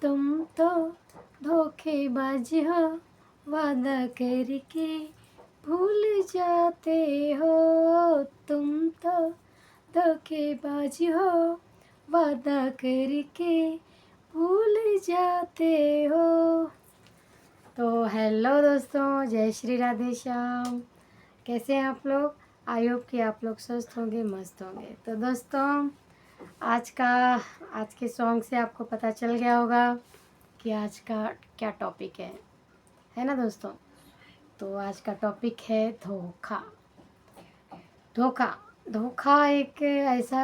तुम तो धोखेबाज हो, वादा करके भूल जाते हो। तुम तो धोखेबाज हो, वादा करके भूल जाते हो। तो हेलो दोस्तों, जय श्री राधे श्याम। कैसे हैं आप लोग? आई होप कि आप लोग स्वस्थ होंगे, मस्त होंगे। तो दोस्तों, आज के सॉन्ग से आपको पता चल गया होगा कि आज का क्या टॉपिक है ना दोस्तों? तो आज का टॉपिक है धोखा। धोखा धोखा एक ऐसा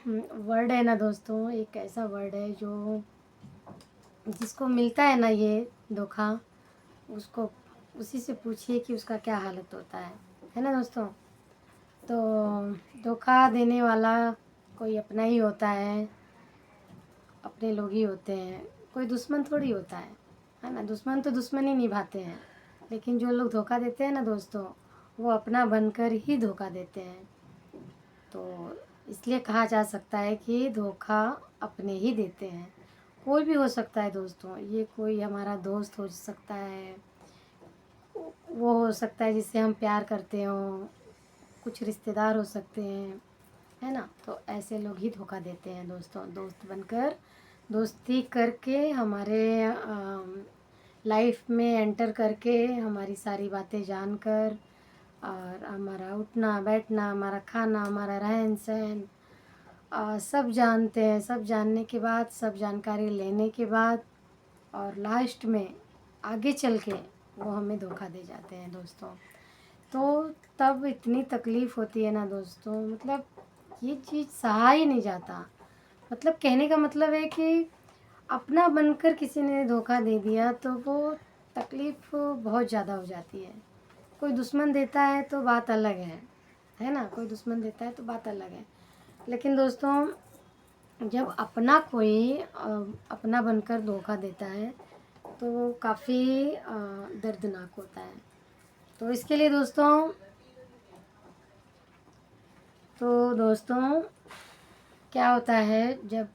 वर्ड है ना दोस्तों, एक ऐसा वर्ड है जो जिसको मिलता है ना ये धोखा, उसको उसी से पूछिए कि उसका क्या हालत होता है ना दोस्तों? तो धोखा देने वाला कोई अपना ही होता है, अपने लोग ही होते हैं, कोई दुश्मन थोड़ी होता है ना? दुश्मन तो दुश्मन ही निभाते हैं, लेकिन जो लोग धोखा देते हैं ना दोस्तों, वो अपना बनकर ही धोखा देते हैं। तो इसलिए कहा जा सकता है कि धोखा अपने ही देते हैं। कोई भी हो सकता है दोस्तों, ये कोई हमारा दोस्त हो सकता है, वो हो सकता है जिससे हम प्यार करते हों, कुछ रिश्तेदार हो सकते हैं, है ना? तो ऐसे लोग ही धोखा देते हैं दोस्तों। दोस्त बनकर दोस्ती करके हमारे लाइफ में एंटर करके हमारी सारी बातें जानकर और हमारा उठना बैठना, हमारा खाना, हमारा रहन सहन सब जानते हैं। सब जानने के बाद, सब जानकारी लेने के बाद और लास्ट में आगे चल के वो हमें धोखा दे जाते हैं दोस्तों। तो तब इतनी तकलीफ़ होती है ना दोस्तों, मतलब ये चीज़ सहा ही नहीं जाता। मतलब कहने का मतलब है कि अपना बनकर किसी ने धोखा दे दिया तो वो तकलीफ़ बहुत ज़्यादा हो जाती है। कोई दुश्मन देता है तो बात अलग है ना? कोई दुश्मन देता है तो बात अलग है। लेकिन दोस्तों, जब अपना कोई अपना बनकर धोखा देता है तो काफ़ी दर्दनाक होता है। तो इसके लिए दोस्तों क्या होता है, जब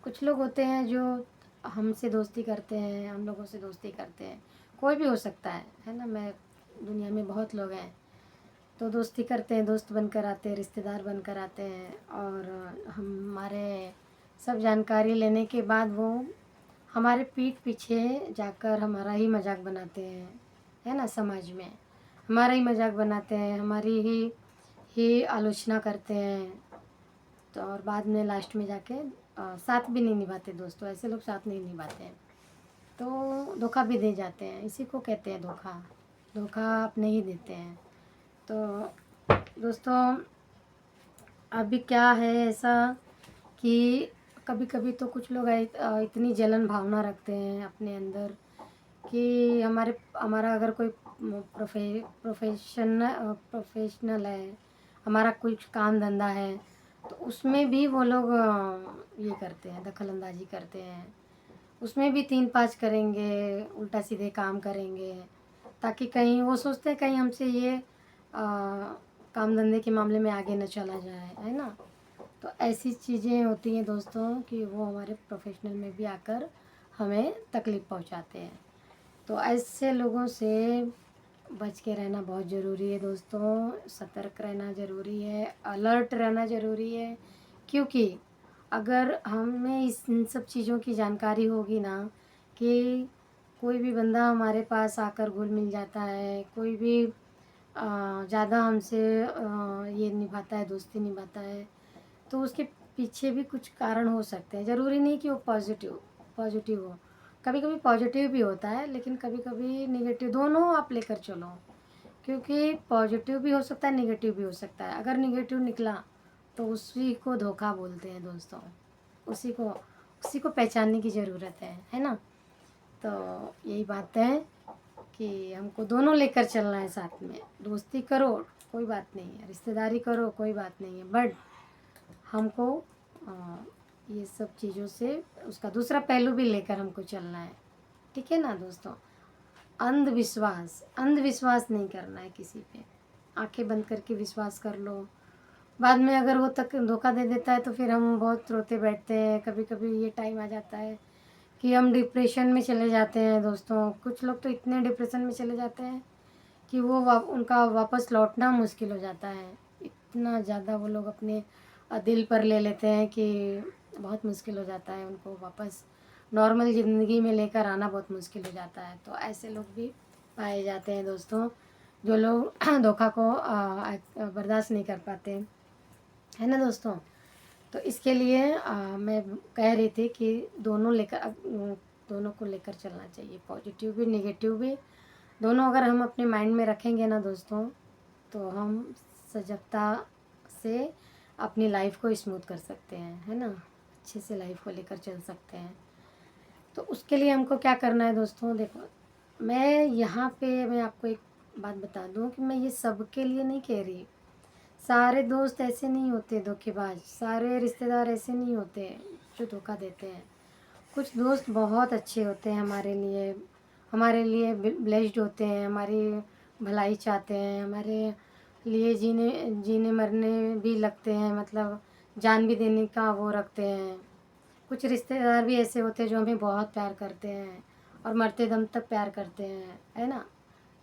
कुछ लोग होते हैं जो हमसे दोस्ती करते हैं, हम लोगों से दोस्ती करते हैं, कोई भी हो सकता है ना? मैं दुनिया में बहुत लोग हैं, तो दोस्ती करते हैं, दोस्त बनकर आते हैं, रिश्तेदार बनकर आते हैं और हमारे सब जानकारी लेने के बाद वो हमारे पीठ पीछे जाकर हमारा ही मजाक बनाते हैं, है ना? समाज में हमारा ही मजाक बनाते हैं, हमारी ही आलोचना करते हैं। तो और बाद में लास्ट में जाके साथ भी नहीं निभाते दोस्तों। ऐसे लोग साथ नहीं निभाते हैं, तो धोखा भी दे जाते हैं। इसी को कहते हैं धोखा। धोखा अपने ही देते हैं। तो दोस्तों, अभी क्या है ऐसा कि कभी कभी तो कुछ लोग इतनी जलन भावना रखते हैं अपने अंदर कि हमारा अगर कोई प्रोफेशनल है, हमारा कुछ काम धंधा है, तो उसमें भी वो लोग ये करते हैं, दखल अंदाजी करते हैं। उसमें भी 3-5 करेंगे, उल्टा सीधे काम करेंगे, ताकि कहीं वो सोचते हैं कहीं हमसे ये काम धंधे के मामले में आगे न चला जाए, है ना? तो ऐसी चीज़ें होती हैं दोस्तों कि वो हमारे प्रोफेशनल में भी आकर हमें तकलीफ़ पहुंचाते हैं। तो ऐसे लोगों से बच के रहना बहुत ज़रूरी है दोस्तों। सतर्क रहना ज़रूरी है, अलर्ट रहना ज़रूरी है, क्योंकि अगर हमें इन सब चीज़ों की जानकारी होगी ना कि कोई भी बंदा हमारे पास आकर घुल मिल जाता है, कोई भी ज़्यादा हमसे ये निभाता है, दोस्ती निभाता है, तो उसके पीछे भी कुछ कारण हो सकते हैं। ज़रूरी नहीं कि वो पॉजिटिव हो। कभी कभी पॉजिटिव भी होता है, लेकिन कभी कभी निगेटिव, दोनों आप लेकर चलो, क्योंकि पॉजिटिव भी हो सकता है, निगेटिव भी हो सकता है। अगर निगेटिव निकला तो उसी को धोखा बोलते हैं दोस्तों। उसी को पहचानने की ज़रूरत है ना? तो यही बात है कि हमको दोनों लेकर चलना है साथ में। दोस्ती करो कोई बात नहीं है, रिश्तेदारी करो कोई बात नहीं है, बट हमको ये सब चीज़ों से उसका दूसरा पहलू भी लेकर हमको चलना है। ठीक है ना दोस्तों? अंधविश्वास अंधविश्वास नहीं करना है किसी पे। आंखें बंद करके विश्वास कर लो, बाद में अगर वो तक धोखा दे देता है तो फिर हम बहुत रोते बैठते हैं। कभी कभी ये टाइम आ जाता है कि हम डिप्रेशन में चले जाते हैं दोस्तों। कुछ लोग तो इतने डिप्रेशन में चले जाते हैं कि वो उनका वापस लौटना मुश्किल हो जाता है। इतना ज़्यादा वो लोग अपने दिल पर ले लेते हैं कि बहुत मुश्किल हो जाता है उनको वापस नॉर्मल ज़िंदगी में लेकर आना बहुत मुश्किल हो जाता है। तो ऐसे लोग भी पाए जाते हैं दोस्तों, जो लोग धोखा को बर्दाश्त नहीं कर पाते, है ना दोस्तों। तो इसके लिए मैं कह रही थी कि दोनों को लेकर चलना चाहिए, पॉजिटिव भी नेगेटिव भी। दोनों अगर हम अपने माइंड में रखेंगे ना दोस्तों, तो हम सजगता से अपनी लाइफ को स्मूथ कर सकते हैं, है ना, अच्छे से लाइफ को लेकर चल सकते हैं। तो उसके लिए हमको क्या करना है दोस्तों, देखो मैं आपको एक बात बता दूं कि मैं ये सबके लिए नहीं कह रही। सारे दोस्त ऐसे नहीं होते धोखेबाज, सारे रिश्तेदार ऐसे नहीं होते जो धोखा देते हैं। कुछ दोस्त बहुत अच्छे होते हैं हमारे लिए ब्लेस्ड होते हैं, हमारी भलाई चाहते हैं, हमारे लिए जीने जीने मरने भी लगते हैं, मतलब जान भी देने का वो रखते हैं। कुछ रिश्तेदार भी ऐसे होते हैं जो हमें बहुत प्यार करते हैं और मरते दम तक प्यार करते हैं, है ना।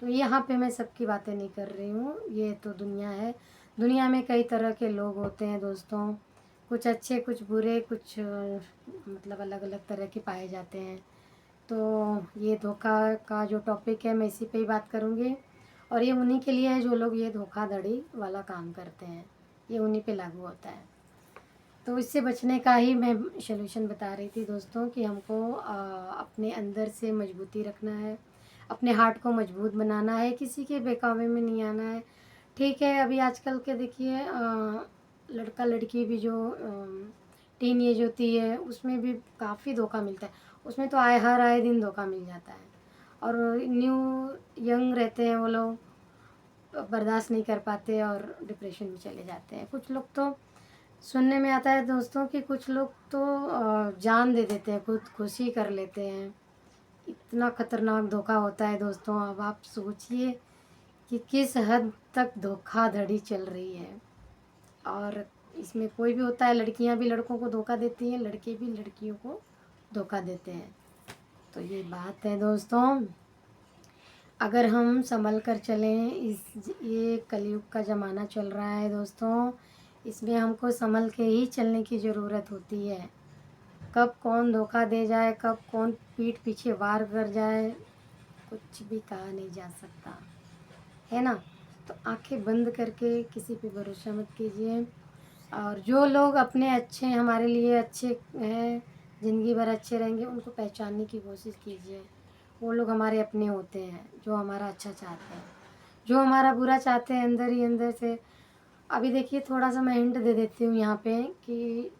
तो यहाँ पे मैं सबकी बातें नहीं कर रही हूँ, ये तो दुनिया है। दुनिया में कई तरह के लोग होते हैं दोस्तों, कुछ अच्छे कुछ बुरे, कुछ मतलब अलग अलग तरह के पाए जाते हैं। तो ये धोखा का जो टॉपिक है मैं इसी पे ही बात करूँगी, और ये उन्हीं के लिए है जो लोग ये धोखाधड़ी वाला काम करते हैं, ये उन्हीं पे लागू होता है। तो इससे बचने का ही मैं सलूशन बता रही थी दोस्तों कि हमको अपने अंदर से मजबूती रखना है, अपने हार्ट को मजबूत बनाना है, किसी के बहकावे में नहीं आना है। ठीक है, अभी आजकल के देखिए लड़का लड़की भी जो टीन एज होती है उसमें भी काफ़ी धोखा मिलता है। उसमें तो हर आए दिन धोखा मिल जाता है, और न्यू यंग रहते हैं वो लोग, बर्दाश्त नहीं कर पाते और डिप्रेशन में चले जाते हैं। कुछ लोग तो सुनने में आता है दोस्तों कि कुछ लोग तो जान दे देते हैं, खुदकुशी कर लेते हैं। इतना खतरनाक धोखा होता है दोस्तों, अब आप सोचिए कि किस हद तक धोखाधड़ी चल रही है। और इसमें कोई भी होता है, लड़कियां भी लड़कों को धोखा देती हैं, लड़के भी लड़कियों को धोखा देते हैं। तो ये बात है दोस्तों, अगर हम संभल कर चलें, ये कलयुग का ज़माना चल रहा है दोस्तों, इसमें हमको संभल के ही चलने की ज़रूरत होती है। कब कौन धोखा दे जाए, कब कौन पीठ पीछे वार कर जाए, कुछ भी कहा नहीं जा सकता, है ना। तो आंखें बंद करके किसी पे भरोसा मत कीजिए। और जो लोग अपने अच्छे हमारे लिए अच्छे हैं, ज़िंदगी भर अच्छे रहेंगे, उनको पहचानने की कोशिश कीजिए। वो लोग हमारे अपने होते हैं जो हमारा अच्छा चाहते हैं, जो हमारा बुरा चाहते हैं अंदर ही अंदर से। अभी देखिए थोड़ा सा मैं हिंट दे देती हूँ यहाँ पे कि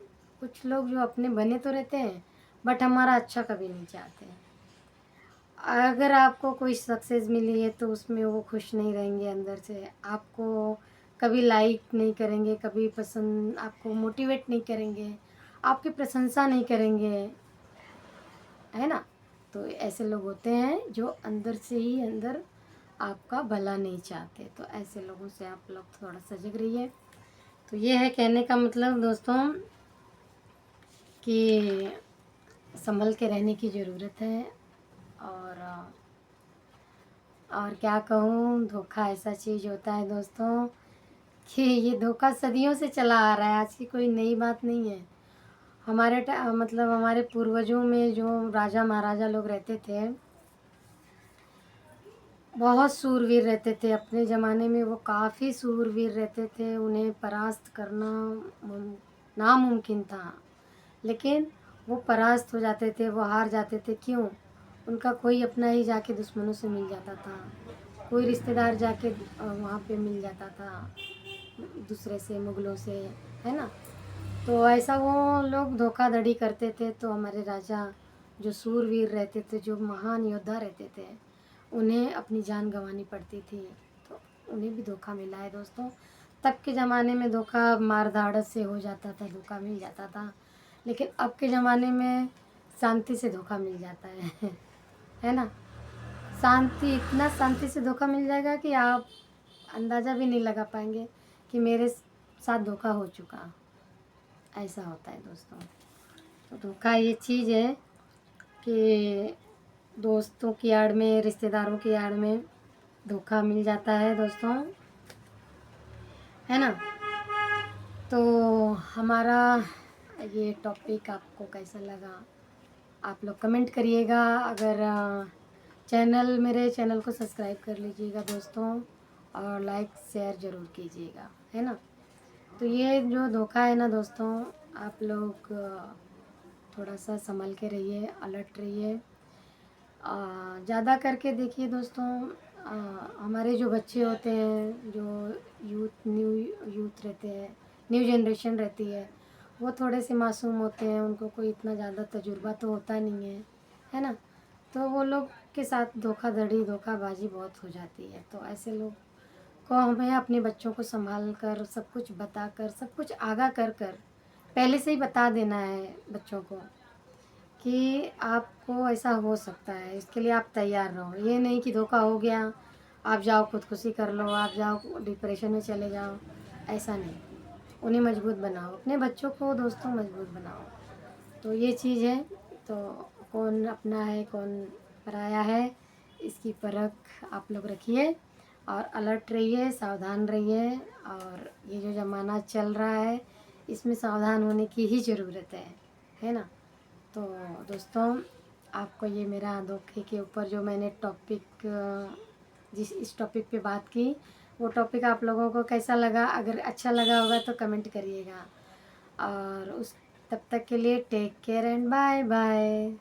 कुछ लोग जो अपने बने तो रहते हैं बट हमारा अच्छा कभी नहीं चाहते हैं। अगर आपको कोई सक्सेस मिली है तो उसमें वो खुश नहीं रहेंगे अंदर से, आपको कभी लाइक नहीं करेंगे, कभी पसंद, आपको मोटिवेट नहीं करेंगे, आपकी प्रशंसा नहीं करेंगे, है ना। तो ऐसे लोग होते हैं जो अंदर से ही अंदर आपका भला नहीं चाहते। तो ऐसे लोगों से आप लोग थोड़ा सजग रहिए। तो ये है कहने का मतलब दोस्तों कि संभल के रहने की ज़रूरत है। और क्या कहूँ, धोखा ऐसा चीज़ होता है दोस्तों कि ये धोखा सदियों से चला आ रहा है, आज की कोई नई बात नहीं है। मतलब हमारे पूर्वजों में जो राजा महाराजा लोग रहते थे, बहुत सूरवीर रहते थे अपने ज़माने में, वो काफ़ी सूरवीर रहते थे, उन्हें परास्त करना नामुमकिन था। लेकिन वो परास्त हो जाते थे, वो हार जाते थे, क्यों? उनका कोई अपना ही जाके दुश्मनों से मिल जाता था, कोई रिश्तेदार जाके वहाँ पे मिल जाता था दूसरे से, मुगलों से, है ना। तो ऐसा वो लोग धोखाधड़ी करते थे। तो हमारे राजा जो सूरवीर रहते थे, जो महान योद्धा रहते थे, उन्हें अपनी जान गंवानी पड़ती थी। तो उन्हें भी धोखा मिला है दोस्तों। तब के ज़माने में धोखा मार धाड़त से हो जाता था, धोखा मिल जाता था। लेकिन अब के ज़माने में शांति से धोखा मिल जाता है ना। शांति, इतना शांति से धोखा मिल जाएगा कि आप अंदाज़ा भी नहीं लगा पाएंगे कि मेरे साथ धोखा हो चुका, ऐसा होता है दोस्तों। तो धोखा ये चीज़ है कि दोस्तों की आड़ में, रिश्तेदारों की आड़ में धोखा मिल जाता है दोस्तों, है ना। तो हमारा ये टॉपिक आपको कैसा लगा आप लोग कमेंट करिएगा। अगर मेरे चैनल को सब्सक्राइब कर लीजिएगा दोस्तों, और लाइक शेयर ज़रूर कीजिएगा, है ना। तो ये जो धोखा है ना दोस्तों, आप लोग थोड़ा सा संभल के रहिए, अलर्ट रहिए। ज़्यादा करके देखिए दोस्तों, हमारे जो बच्चे होते हैं, जो न्यू यूथ रहते हैं, न्यू जनरेशन रहती वो थोड़े से मासूम होते हैं, उनको कोई इतना ज़्यादा तजुर्बा तो होता नहीं है ना। तो वो लोग के साथ धोखाधड़ी, धोखाबाजी बहुत हो जाती है। तो ऐसे लोग को हमें अपने बच्चों को संभाल कर, सब कुछ बता कर, सब कुछ आगाह कर कर पहले से ही बता देना है बच्चों को कि आपको ऐसा हो सकता है, इसके लिए आप तैयार रहो। ये नहीं कि धोखा हो गया, आप जाओ खुदकुशी कर लो, आप जाओ डिप्रेशन में चले जाओ, ऐसा नहीं। उन्हें मजबूत बनाओ, अपने बच्चों को दोस्तों मजबूत बनाओ। तो ये चीज़ है। तो कौन अपना है, कौन पराया है, इसकी परख आप लोग रखिए और अलर्ट रहिए, सावधान रहिए। और ये जो ज़माना चल रहा है, इसमें सावधान होने की ही ज़रूरत है ना। तो दोस्तों, आपको ये मेरा धोखे के ऊपर जो मैंने टॉपिक इस टॉपिक पे बात की, वो टॉपिक आप लोगों को कैसा लगा? अगर अच्छा लगा होगा तो कमेंट करिएगा। और उस तब तक के लिए take care and bye bye.